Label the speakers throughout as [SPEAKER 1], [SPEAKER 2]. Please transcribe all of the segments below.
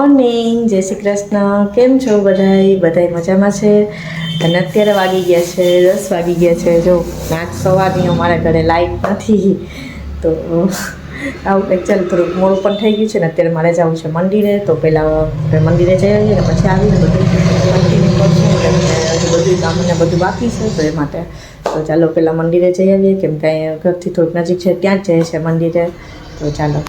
[SPEAKER 1] Morning, જય શ્રી કૃષ્ણ. કેમ છો બધાય મજામાં છે? અને અત્યારે વાગી ગયા છે 10 વાગી ગયા છે. જો આજ સવારની અમારા ઘરે લાઈટ નથી, તો આવું કંઈક ચાલ થોડુંક મોડું પણ થઈ ગયું છે ને. અત્યારે મારે જવું છે મંદિરે, તો પહેલાં મંદિરે જઈ આવીએ ને પછી આવીને બધું કન્ટિન્યુ કરશું. હજુ બધું કામ ને બધું બાકી છે, તો એ માટે તો ચાલો પહેલાં મંદિરે જઈ આવીએ, કેમ કે અહીંયા ઘરથી થોડુંક નજીક છે, ત્યાં જ જાય છે મંદિરે. તો ચાલો.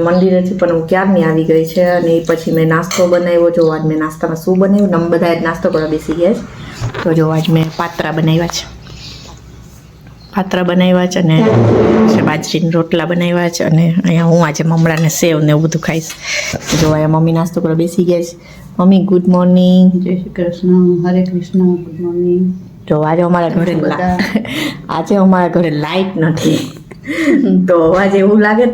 [SPEAKER 1] મંદિરેથી પણ હું ક્યારની આવી ગઈ છે, અને એ પછી મેં નાસ્તો બનાવ્યો. જો આજ મેં નાસ્તામાં શું બનાવ્યું ને, બધા જ નાસ્તો કરવા બેસી ગયા છે. તો જો આજ મેં પાત્રા બનાવ્યા છે, અને બાજરીના રોટલા બનાવ્યા છે. અને અહીંયા હું આજે મમરાને સેવ ને એવું બધું ખાઈશ. જો અહીંયા મમ્મી નાસ્તો કરવા બેસી ગયા છે. Mummy good morning.
[SPEAKER 2] જય શ્રી કૃષ્ણ. હરે કૃષ્ણ. Good morning.
[SPEAKER 1] જો આજે અમારા ઘરે લાઈટ નથી, તો આજે એવું લાગે ને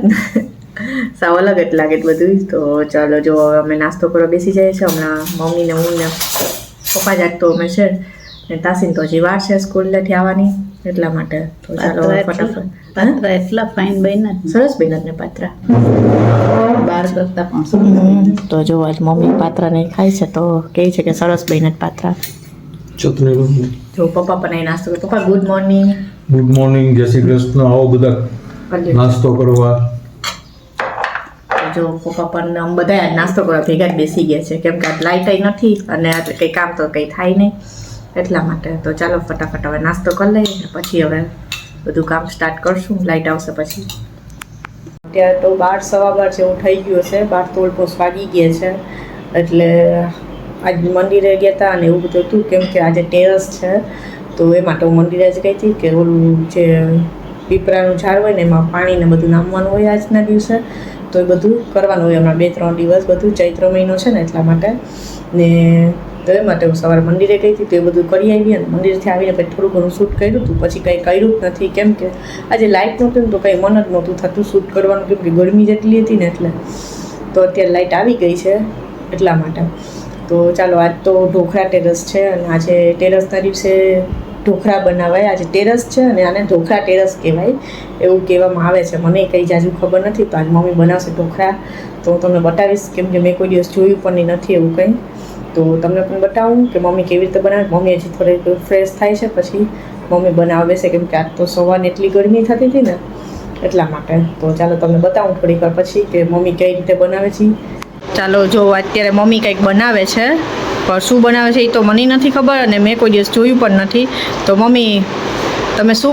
[SPEAKER 1] સાવ અલગ જ લાગે બધું. તો ચાલો, જો અમે નાસ્તો કરવા બેસી જાય છે. હમણાં મમ્મીને હું ને પપ્પા જાત તો અમે છે ને, તાસીન તો હજી વાર છે સ્કૂલેથી આવવાની, એટલા માટે. તો ચાલો ફટાફટ.
[SPEAKER 2] પાત્રા એટલા ફાઇન બન્યા,
[SPEAKER 1] સરસ બન્યા ને પાત્રા,
[SPEAKER 2] બાર કરતા પણ.
[SPEAKER 1] તો જો આજ મમ્મી પાત્રા નહીં ખાય છે, તો કહે છે કે સરસ બન્યા પાત્રા. જો પપ્પા પણ અહીં નાસ્તો કરે. પપ્પા ગુડ મોર્નિંગ.
[SPEAKER 3] ગુડ મોર્નિંગ, જય શ્રી કૃષ્ણ. આવો બધા નાસ્તો કરવા.
[SPEAKER 1] જો પપ્પા પણ આમ બધા નાસ્તો કરવા ભેગા જ બેસી ગયા છે, કેમ કે આજ લાઇટ નથી અને આજે કંઈ કામ તો કંઈ થાય નહીં, એટલા માટે. તો ચાલો ફટાફટ હવે નાસ્તો કરી લઈએ, પછી હવે બધું કામ સ્ટાર્ટ કરશું. લાઇટ આવશે પછી. અત્યારે તો 12:15 જેવું થઈ ગયું છે. 12:30 વાગી ગયા છે. એટલે આજ મંદિરે ગયા હતા અને એવું બધું હતું, કેમ કે આજે ટેરસ છે, તો એ માટે હું મંદિરે જ ગઈ હતી. કે ઓલું જે પીપળાનું ઝાડ હોય ને, એમાં પાણીને બધું નામવાનું હોય આજના દિવસે, તો એ બધું કરવાનું હોય હમણાં 2-3 દિવસ. બધું ચૈત્ર મહિનો છે ને, એટલા માટે. ને તો એ માટે હું સવારે મંદિરે ગઈ હતી, તો એ બધું કરી આવી. અને મંદિરથી આવીને પછી થોડું ઘણું શૂટ કર્યું હતું, પછી કંઈ કર્યું જ નથી, કેમ કે આજે લાઇટ નહોતું ને, તો કંઈ મન જ નહોતું થતું શૂટ કરવાનું, કેમ કે ગરમી જેટલી હતી ને એટલે. તો અત્યારે લાઇટ આવી ગઈ છે, એટલા માટે. તો ચાલો, આજ તો ઢોકળા ટેરસ છે, અને આજે ટેરસના દિવસે ઢોકળા બનાવાય. આજે ટેરસ છે અને આને ઢોકળા ટેરસ કહેવાય, એવું કહેવામાં આવે છે. મને કંઈ જાજુ ખબર નથી, તો આજ મમ્મી બનાવશે ઢોકળા, તો હું તમને બતાવીશ, કેમ કે મેં કોઈ દિવસ જોયું પણ નથી એવું કંઈ. તો તમને પણ બતાવું કે મમ્મી કેવી રીતે બનાવે. મમ્મી હજી થોડીક ફ્રેશ થાય છે, પછી મમ્મી બનાવવા બેસે, કેમ કે આજ તો સવારને એટલી ગરમી થતી હતી ને, એટલા માટે. તો ચાલો તમને બતાવું થોડીક વાર પછી કે મમ્મી કઈ રીતે બનાવે છે. ચાલો, જો અત્યારે મમ્મી કંઈક બનાવે છે, પણ શું બનાવે છે એ તો મને નથી ખબર, અને મેં કોઈ દિવસ જોયું પણ નથી. તો મમ્મી, તમે શું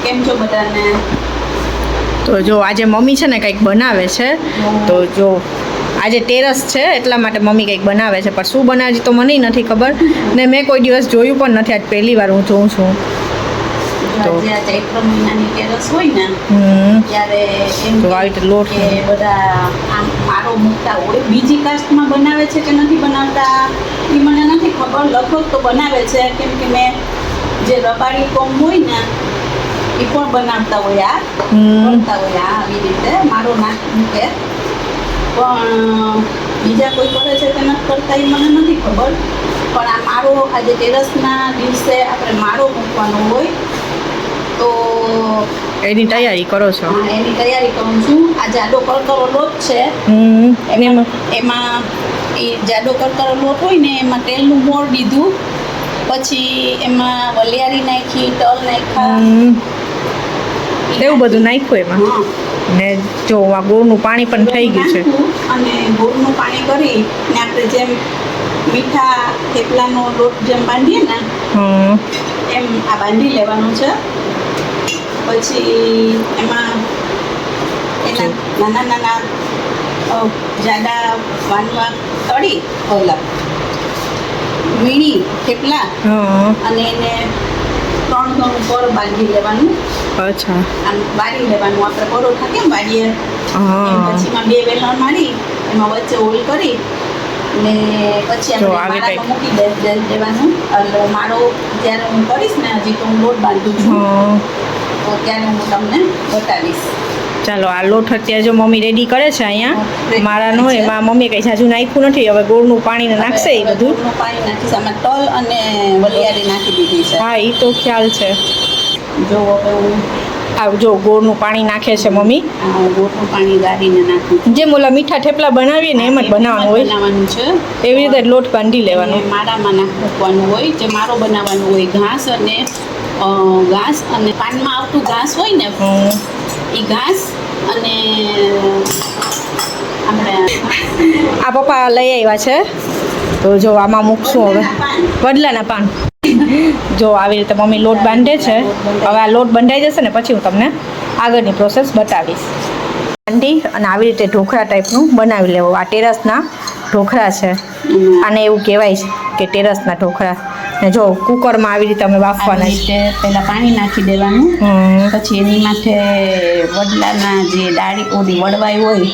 [SPEAKER 2] કેમ છો બધાને?
[SPEAKER 1] તો જો આજે મમ્મી છે ને કંઈક બનાવે છે. તો જો આજે ટેરસ છે, એટલા માટે મમ્મી કંઈક બનાવે છે, પણ શું બનાવે છે તો મને નથી ખબર, ને મેં કોઈ દિવસ જોયું પણ નથી. આજ પહેલી વાર હું જોઉં છું.
[SPEAKER 2] તો જે ચૈત્ર મહિનાની ટેરસ હોય ને, ત્યારે એમ
[SPEAKER 1] લોટ
[SPEAKER 2] કે બધા આમ મારો મૂકતા હોય. બીજી કાસ્ટમાં બનાવે છે કે નથી બનાવતા એ મને નથી ખબર. લગભગ તો બનાવે છે, કેમ કે મેં જે રબારી કોમ હોય ને એ પણ બનાવતા હોય, આ કરતા હોય આવી રીતે મારો નાક મૂકે. પણ બીજા કોઈ કરે છે કે નથી કરતા એ મને નથી ખબર. પણ આ મારો આજે ટેરસના દિવસે આપણે માળો મૂકવાનો હોય, તો
[SPEAKER 1] એની તૈયારી કરો છો?
[SPEAKER 2] એની તૈયારી કરું છું. આ જાડો કરકરો લોટ છે, એમાં એ જાડો કરકરો લોટ હોય ને, એમાં તેલનું મોણ દીધું, પછી એમાં વલિયારી નાખી, તલ નાખ્યા,
[SPEAKER 1] એવું બધું નાખ્યું એમાં
[SPEAKER 2] હા
[SPEAKER 1] ને જો આ ગોળનું પાણી પણ થઈ ગયું છે
[SPEAKER 2] નાખવું અને ગોળનું પાણી કરી ને આપણે જેમ મીઠા થેપલાનો લોટ જેમ બાંધીએ ને
[SPEAKER 1] હમ
[SPEAKER 2] એમ આ બાંધી લેવાનું છે. પછી એમાં એના નાના નાના જાડા વાનવા તળી વીણી થેપલા
[SPEAKER 1] હા
[SPEAKER 2] અને એને 3 ગણ ઉપર બાંધી લેવાનું.
[SPEAKER 1] અચ્છા
[SPEAKER 2] આમ વાળી લેવાનું આપણે પરોઠા કેમ વાળીએ એમ
[SPEAKER 1] હા
[SPEAKER 2] પછીમાં 2 વેલણ મારી એમાં વચ્ચે હોલ કરી ને પછી
[SPEAKER 1] જો
[SPEAKER 2] આપણે
[SPEAKER 1] આવી
[SPEAKER 2] માળામાં મૂકી દેવાનું. એટલે માળો જ્યારે હું કરીશ ને હજી તો હું લોટ બાંધું છું
[SPEAKER 1] હા
[SPEAKER 2] તો ત્યારે હું તમને બતાવીશ.
[SPEAKER 1] ચાલો આ લોટ અત્યારે જો મમ્મી રેડી કરે છે અહીંયા મારાનો એમાં મમ્મી કઈ જાજુ નાખ્યું નથી હવે ગોળનું પાણી નાખશે એ બધું
[SPEAKER 2] ગોળનું પાણી નાખીશ. આમાં તલ અને વલિયારી નાખી દીધી છે.
[SPEAKER 1] હા એ તો ખ્યાલ છે
[SPEAKER 2] જો હવે હું
[SPEAKER 1] આ જો ગોળનું પાણી નાખે છે મમ્મી
[SPEAKER 2] આ ગોળનું પાણી ગાળીને નાખું છું.
[SPEAKER 1] જેમ ઓલા મીઠા થેપલા બનાવીએ ને એમ જ બનાવવાનું હોય
[SPEAKER 2] બનાવવાનું છે
[SPEAKER 1] એવી રીતે લોટ બાંધી લેવાનો
[SPEAKER 2] અને માળામાં નાખવાનું હોય જે મારો બનાવવાનું હોય ઘાસ અને પાનમાં આવતું ઘાસ હોય ને એ ઘાસ અને આપણે
[SPEAKER 1] આ પપ્પા લઈ આવ્યા છે તો જો આમાં મૂકશું હવે વડલાના પાન જો આવી રીતે મમ્મી લોટ બાંધે છે હવે આ લોટ બંધાઈ જશે ને પછી હું તમને આગળની પ્રોસેસ બતાવીશ. બાંધી અને આવી રીતે ઢોકળા ટાઈપનું બનાવી લેવું. આ ટેરસના ઢોકળા છે આને એવું કહેવાય છે કે ટેરસના ઢોકળા ને જો કુકરમાં આવી રીતે અમે બાફવાના
[SPEAKER 2] આવી
[SPEAKER 1] છે.
[SPEAKER 2] રીતે પહેલાં પાણી નાખી દેવાનું પછી એની માથે વડલાના જે ડાળી ઓલી વડવાઈ હોય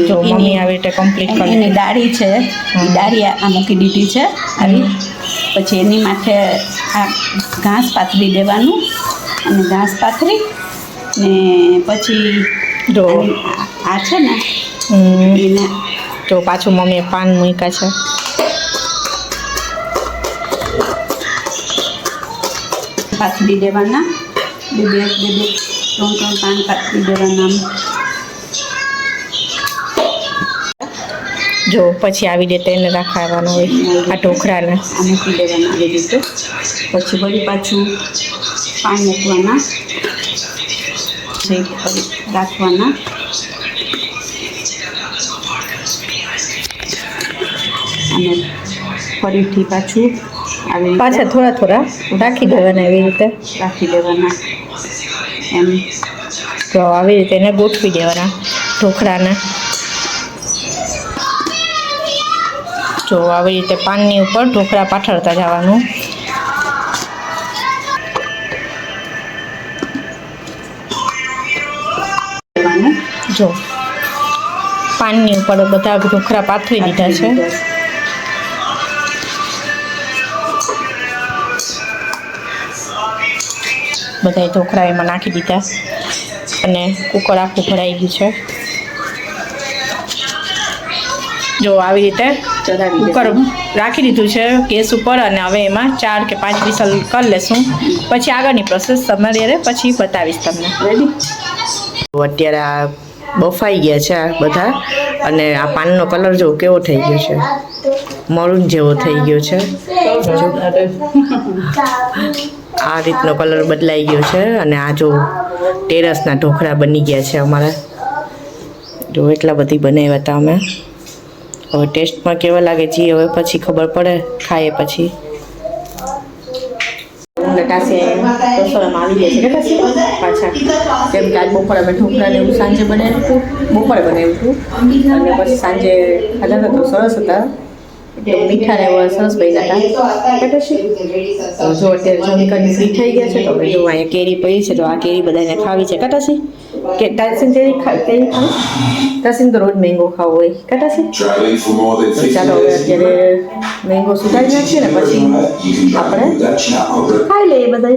[SPEAKER 1] જો મમ્મી આવી રીતે કમ્પ્લીટ કરી
[SPEAKER 2] એની ડાળી છે એ ડાળી આ મૂકી દીધી છે આવી. પછી એની માથે આ ઘાસ પાથરી દેવાનું અને ઘાસ પાથરી ને પછી
[SPEAKER 1] જો
[SPEAKER 2] આ છે ને એને
[SPEAKER 1] જો પાછું મમ્મીએ પાન મૂક્યા છે
[SPEAKER 2] પાથરી દેવાના બે ત્રણ પાન પાથરી દેવાના.
[SPEAKER 1] જો પછી આવી રીતે એને રાખવાનું હોય આ ઢોકળાને
[SPEAKER 2] આ મૂકી દેવાના આવી રીતે. પછી વળી પાછું પાન મૂકવાના પછી ફરી રાખવાના અને ફરીથી પાછું આવી
[SPEAKER 1] પાછા થોડા થોડા રાખી દેવાના એવી રીતે
[SPEAKER 2] રાખી દેવાના એમ.
[SPEAKER 1] તો આવી રીતે એને ગોઠવી દેવાના ઢોકળાને. જો આવી રીતે પાનની ઉપર ઢોકળા પાથરતા જવાનું. જો પાનની ઉપર બધા ઢોકળા પાથરી દીધા છે. બધા ઢોકળા એમાં નાખી દીધા અને કુકર આખું ભરાઈ ગયું છે. જો આવી રીતે કુકર રાખી દીધું છે ગેસ ઉપર અને હવે એમાં 4 કે 5 વિસલ કરી લેશું. પછી આગળની પ્રોસેસ તમારે પછી બતાવીશ તમને. રેડી? અત્યારે આ બફાઈ ગયા છે આ બધા અને આ પાનનો કલર જો કેવો થઈ ગયો છે મરૂન જેવો થઈ ગયો છે. આ રીતનો કલર બદલાઈ ગયો છે અને આ જો ટેરસના ઢોકળા બની ગયા છે અમારા. જો એટલા બધી બનાવ્યા હતા અમે. હવે ટેસ્ટમાં કેવા લાગે છે હવે પછી ખબર પડે ખાઈએ પછી. નટાસી રસોડામાં આવી ગયા છે નટાસી પાછા કેમ કે આજ બપોરે અમે ઢોકળાને એવું સાંજે બનાવ્યું હતું બપોરે બનાવ્યું હતું અને પછી સાંજે ખાધા હતા તો સરસ હતા મીઠા ને એવા સરસ બન્યા હતા. જો અત્યારે જમી કરીને ફ્રી થઈ ગયા છે તો હવે જો અહીંયા કેરી પડી છે તો આ કેરી બધાને ખાવી છે કટાસી કે તાસીન કેરી ખાવી તાસીન તો રોજ મેંગો ખાવો હોય કટાસી. તો ચાલો હવે અત્યારે મેંગો સુધારી નાખીએ ને પછી આપણે ખાઈ લઈએ બધા.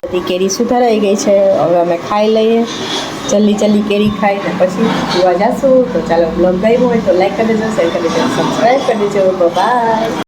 [SPEAKER 1] બધી કેરી સુધારાઈ ગઈ છે હવે અમે ખાઈ લઈએ. જલ્દી કેરી ખાઈ ને પછી જોવા જશું. તો ચાલો બ્લોગ ગમ્યો હોય તો લાઈક કરી દેજો, શેર કરી દેજો, સબસ્ક્રાઈબ કરી દેજો. બાય.